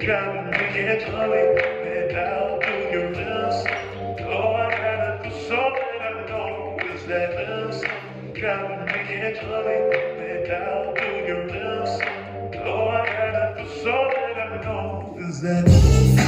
Driving me can't tell me that down to your lips. Oh, I gotta do something I know is that this. Driving me can't tell me that down to your lips. Oh, I gotta do something I know is that.